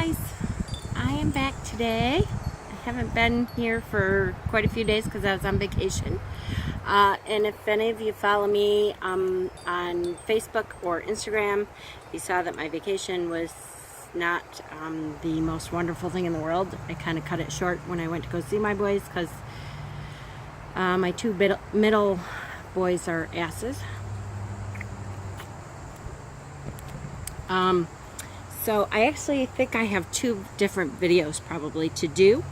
guys, I am back today. I haven't been here for quite a few days because I was on vacation. And if any of you follow me on Facebook or Instagram, you saw that my vacation was not the most wonderful thing in the world. I kind of cut it short when I went to go see my boys because my two middle boys are asses. So I actually think I have two different videos probably to do.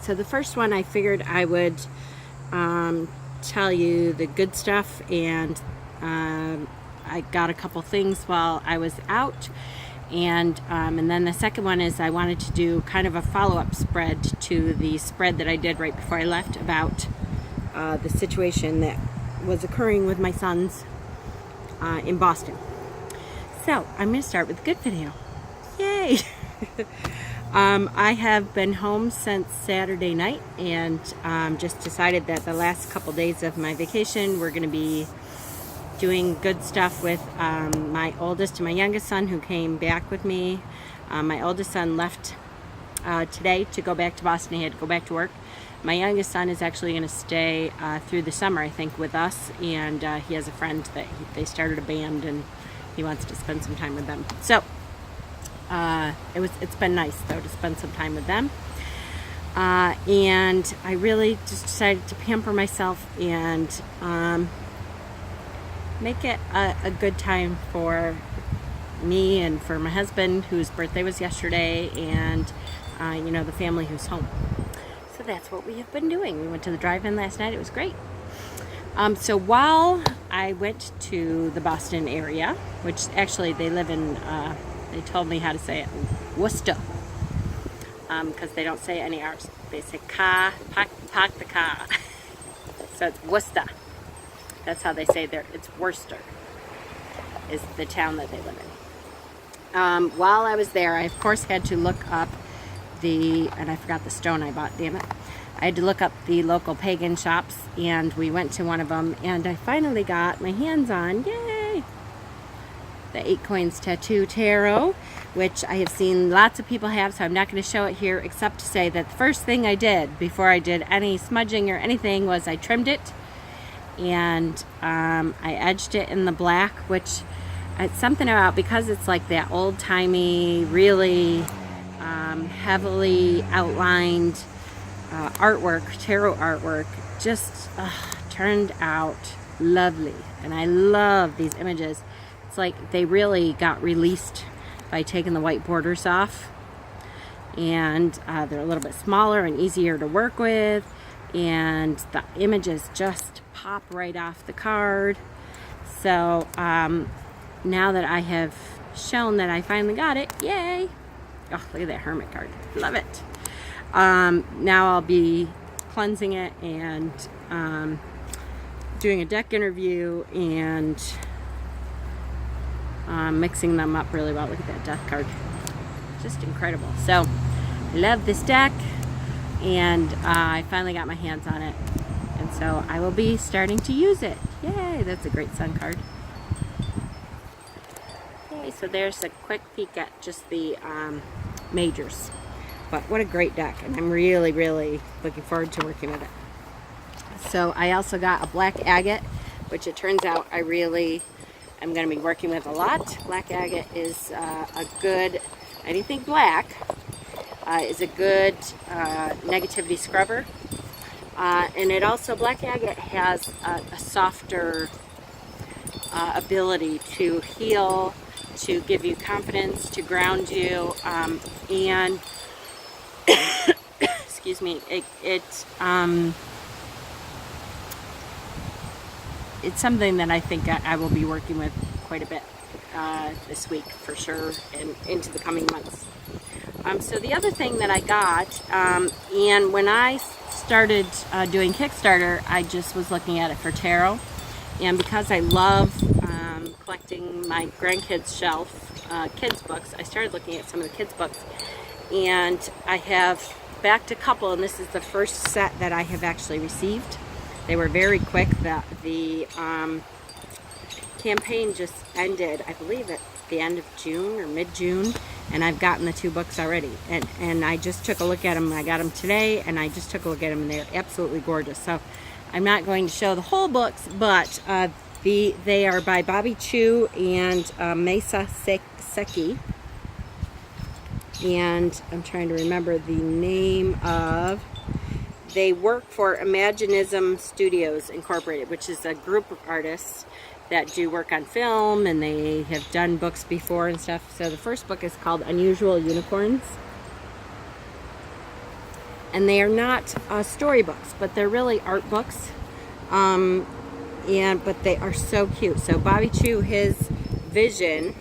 So the first one I figured I would tell you the good stuff, and I got a couple things while I was out, and then the second one is I wanted to do kind of a follow-up spread to the spread that I did right before I left about the situation that was occurring with my sons in Boston. So I'm going to start with the good video. Yay! I have been home since Saturday night, and just decided that the last couple days of my vacation we're going to be doing good stuff with my oldest and my youngest son, who came back with me. My oldest son left today to go back to Boston. He had to go back to work. My youngest son is actually going to stay through the summer, I think, with us, and he has a friend that they started a band, and he wants to spend some time with them. So it's been nice though to spend some time with them, and I really just decided to pamper myself and make it a good time for me and for my husband, whose birthday was yesterday, and the family who's home. So that's what we have been doing. We went to the drive-in last night. It was great. So while I went to the Boston area, which actually they live in, they told me how to say it, Worcester, because they don't say any R's. They say park the car. So it's Worcester. That's how they say there. It's Worcester is the town that they live in. While I was there, I of course had to look up and I forgot the stone I bought, damn it. I had to look up the local pagan shops, and we went to one of them, and I finally got my hands on, yay, the 8 Coins Tattoo Tarot, which I have seen lots of people have, so I'm not going to show it here, except to say that the first thing I did before I did any smudging or anything was I trimmed it, and I edged it in the black, which it's something about, because it's like that old-timey, really heavily outlined artwork, tarot artwork, just turned out lovely. And I love these images. It's like they really got released by taking the white borders off, and they're a little bit smaller and easier to work with, and the images just pop right off the card. So now that I have shown that I finally got it, yay! Oh, look at that Hermit card. Love it. Now I'll be cleansing it and doing a deck interview and mixing them up really well. Look at that death card. Just incredible. So I love this deck, and I finally got my hands on it, and so I will be starting to use it. Yay! That's a great sun card. Yay! So there's a quick peek at just the majors. But what a great deck, and I'm really, really looking forward to working with it. So I also got a black agate, which it turns out I really am going to be working with a lot. Black agate is a good, anything black, is a good negativity scrubber. And it also, black agate has a softer ability to heal, to give you confidence, to ground you, and excuse me, it's something that I think I will be working with quite a bit this week for sure, and into the coming months. So the other thing that I got, and when I started doing Kickstarter, I just was looking at it for tarot, and because I love collecting my grandkids' shelf kids books, I started looking at some of the kids' books. And I have backed a couple, and this is the first set that I have actually received. They were very quick. The campaign just ended, I believe, at the end of June or mid-June, and I've gotten the 2 books already, and I just took a look at them. I got them today, and I just took a look at them, and they're absolutely gorgeous. So I'm not going to show the whole books, but they are by Chiu and Masae Seki, and I'm trying to remember the name of. They work for Imaginism Studios Incorporated, which is a group of artists that do work on film, and they have done books before and stuff. So the first book is called Unusual Unicorns, and they are not storybooks, but they're really art books, but they are so cute. So Bobby Chiu, his vision,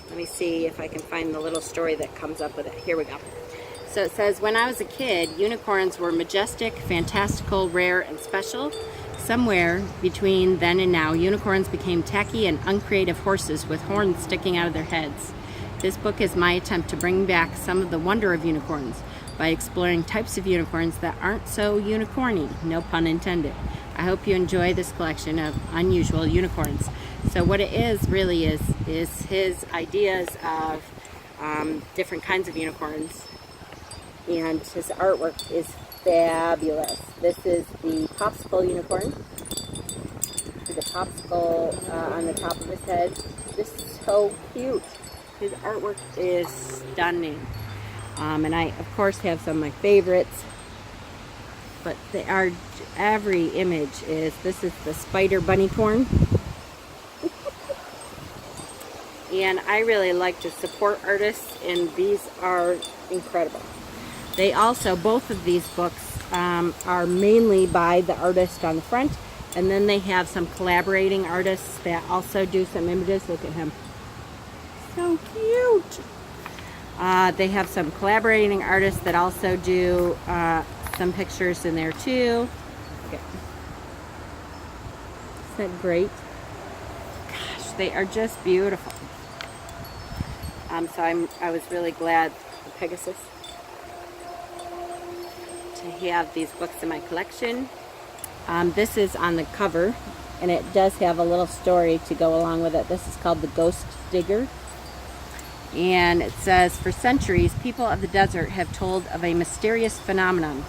let me see if I can find the little story that comes up with it. Here we go. So it says, when I was a kid, unicorns were majestic, fantastical, rare, and special. Somewhere between then and now, unicorns became tacky and uncreative horses with horns sticking out of their heads. This book is my attempt to bring back some of the wonder of unicorns by exploring types of unicorns that aren't so unicorny, no pun intended. I hope you enjoy this collection of unusual unicorns. So what it is really is his ideas of different kinds of unicorns, and his artwork is fabulous. This is the popsicle unicorn. See the popsicle on the top of his head. This is so cute. His artwork is stunning. And I, of course, have some of my favorites. But they are, every image is, this is the spider bunnycorn. And I really like to support artists, and these are incredible. They also, both of these books are mainly by the artist on the front, and then they have some collaborating artists that also do some images. Look at him. So cute. They have some collaborating artists that also do some pictures in there too. Okay. Isn't that great? Gosh, they are just beautiful. So I was really glad, Pegasus, to have these books in my collection. This is on the cover, and it does have a little story to go along with it. This is called The Ghost Digger, and it says, for centuries, people of the desert have told of a mysterious phenomenon: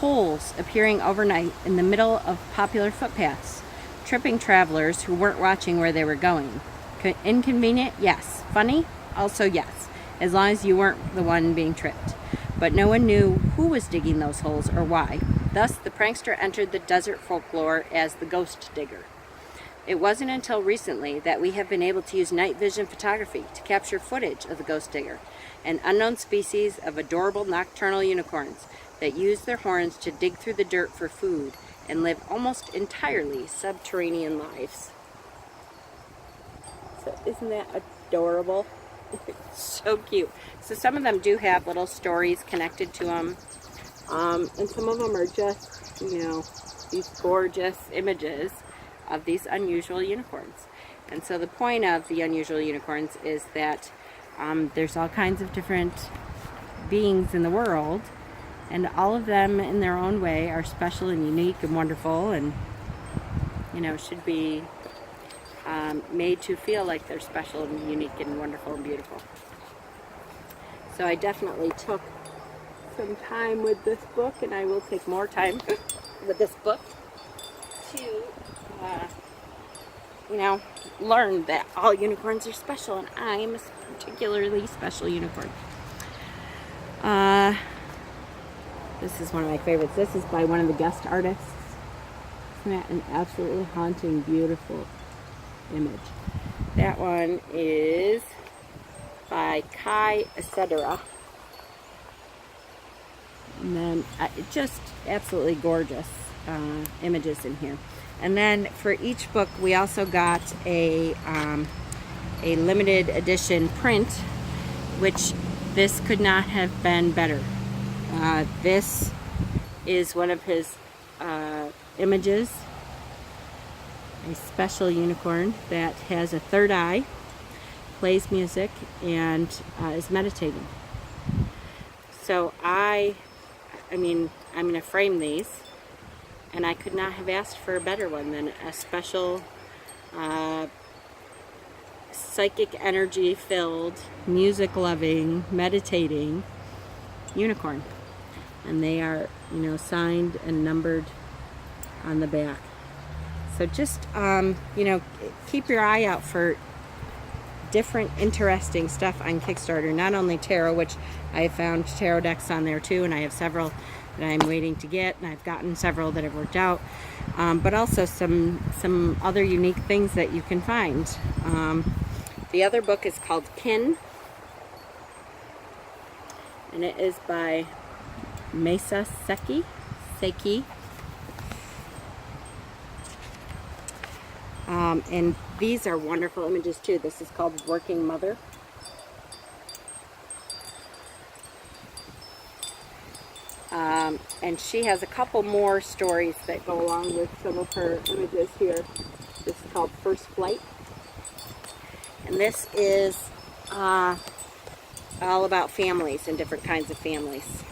holes appearing overnight in the middle of popular footpaths, tripping travelers who weren't watching where they were going. Inconvenient? Yes. Funny? Also yes, as long as you weren't the one being tripped. But no one knew who was digging those holes or why. Thus, the prankster entered the desert folklore as the ghost digger. It wasn't until recently that we have been able to use night vision photography to capture footage of the ghost digger, an unknown species of adorable nocturnal unicorns that use their horns to dig through the dirt for food and live almost entirely subterranean lives. So isn't that adorable? So cute. So some of them do have little stories connected to them, and some of them are just, you know, these gorgeous images of these unusual unicorns. And so the point of the unusual unicorns is that there's all kinds of different beings in the world, and all of them in their own way are special and unique and wonderful, and, you know, should be made to feel like they're special and unique and wonderful and beautiful. So I definitely took some time with this book, and I will take more time with this book to, you know, learn that all unicorns are special, and I am a particularly special unicorn. This is one of my favorites. This is by one of the guest artists. Isn't that an absolutely haunting, beautiful image? That one is by Kai Etc. And then just absolutely gorgeous images in here. And then for each book we also got a limited edition print, which this could not have been better. This is one of his images, a special unicorn that has a third eye, plays music, and is meditating. So I mean, I'm going to frame these, and I could not have asked for a better one than a special psychic energy filled, music loving, meditating unicorn. And they are, you know, signed and numbered on the back. So just, you know, keep your eye out for different interesting stuff on Kickstarter. Not only tarot, which I found tarot decks on there too, and I have several that I'm waiting to get, and I've gotten several that have worked out, but also some other unique things that you can find. The other book is called Kin, and it is by Masae Seki. And these are wonderful images too. This is called Working Mother. And she has a couple more stories that go along with some of her images here. This is called First Flight. And this is all about families and different kinds of families.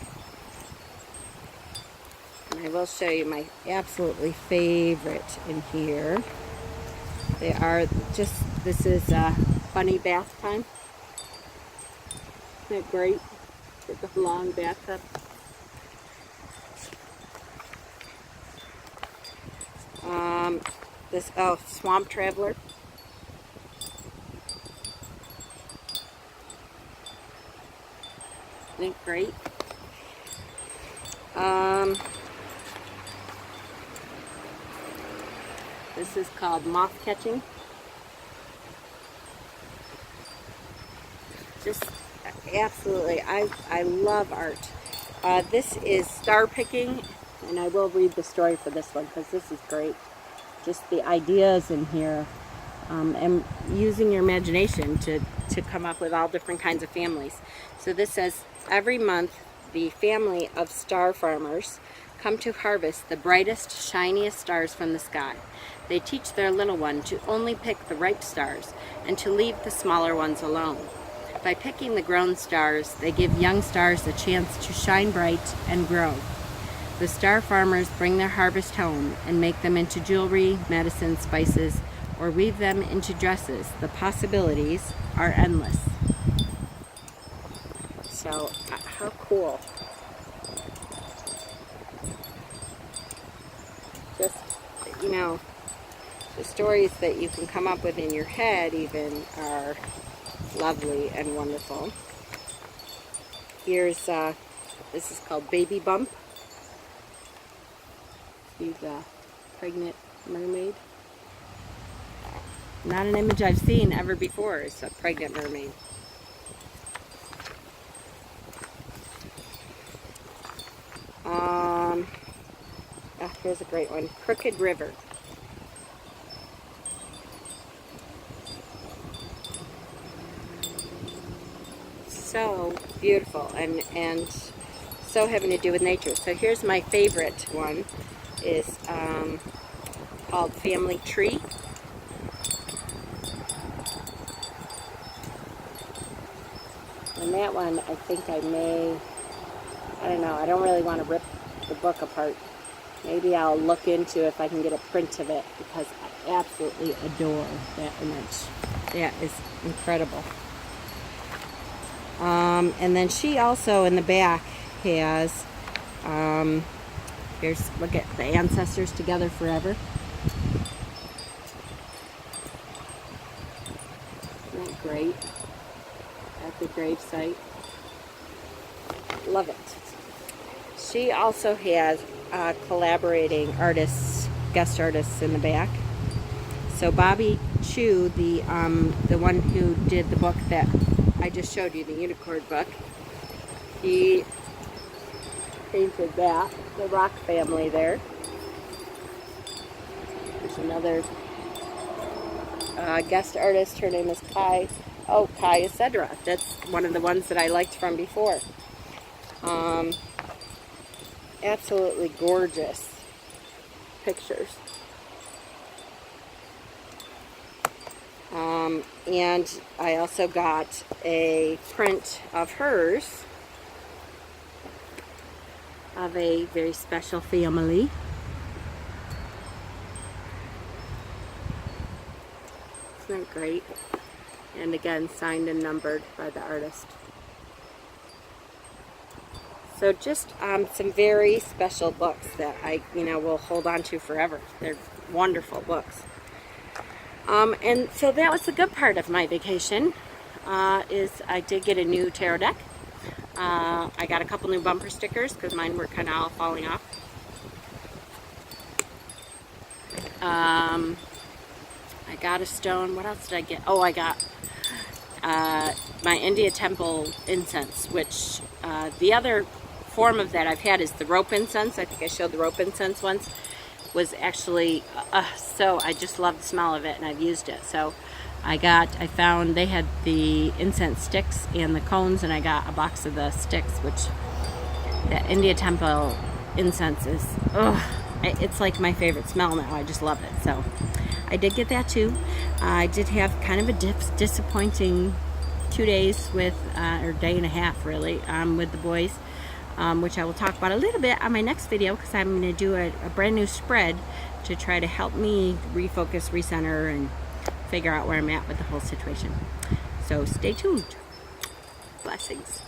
And I will show you my absolutely favorite in here. They are just, this is funny bath time. Isn't that great? With the long bathtub. This, oh, Swamp Traveler. Isn't it great? This is called Moth Catching. Just absolutely, I love art. This is Star Picking, and I will read the story for this one because this is great. Just the ideas in here, and using your imagination to come up with all different kinds of families. So this says, every month the family of star farmers come to harvest the brightest, shiniest stars from the sky. They teach their little one to only pick the ripe stars and to leave the smaller ones alone. By picking the grown stars, they give young stars a chance to shine bright and grow. The star farmers bring their harvest home and make them into jewelry, medicine, spices, or weave them into dresses. The possibilities are endless. So, how cool. Just, you know, the stories that you can come up with in your head even are lovely and wonderful. Here's, this is called Baby Bump. She's a pregnant mermaid. Not an image I've seen ever before, is a pregnant mermaid. Here's a great one, Crooked River. So beautiful and so having to do with nature. So here's my favorite one, is called Family Tree. And that one, I think I don't know, I don't really want to rip the book apart. Maybe I'll look into if I can get a print of it, because I absolutely adore that image. That is incredible. And then she also in the back has, here's, look at the ancestors together forever. Isn't that great? At the gravesite. Love it. She also has collaborating artists, guest artists in the back. So Bobby Chiu, the one who did the book that I just showed you, the unicorn book, he painted that, the rock family there. There's another guest artist, her name is Kai Cedra. That's one of the ones that I liked from before. Absolutely gorgeous pictures. And I also got a print of hers, of a very special family. Isn't that great? And again, signed and numbered by the artist. So just some very special books that I, will hold on to forever. They're wonderful books. And so that was the good part of my vacation, is I did get a new tarot deck. I got a couple new bumper stickers because mine were kind of all falling off. I got a stone. What else did I get? Oh, I got my India Temple incense, which the other form of that I've had is the rope incense. I think I showed the rope incense once. Was actually so I just love the smell of it, and I've used it. So I found they had the incense sticks and the cones, and I got a box of the sticks, which that India Temple incense is, it's like my favorite smell now. I just love it. So I did get that too. I did have kind of a disappointing 2 days with, or day and a half really, with the boys, which I will talk about a little bit on my next video, because I'm going to do a brand new spread to try to help me refocus, recenter, and figure out where I'm at with the whole situation. So stay tuned. Blessings.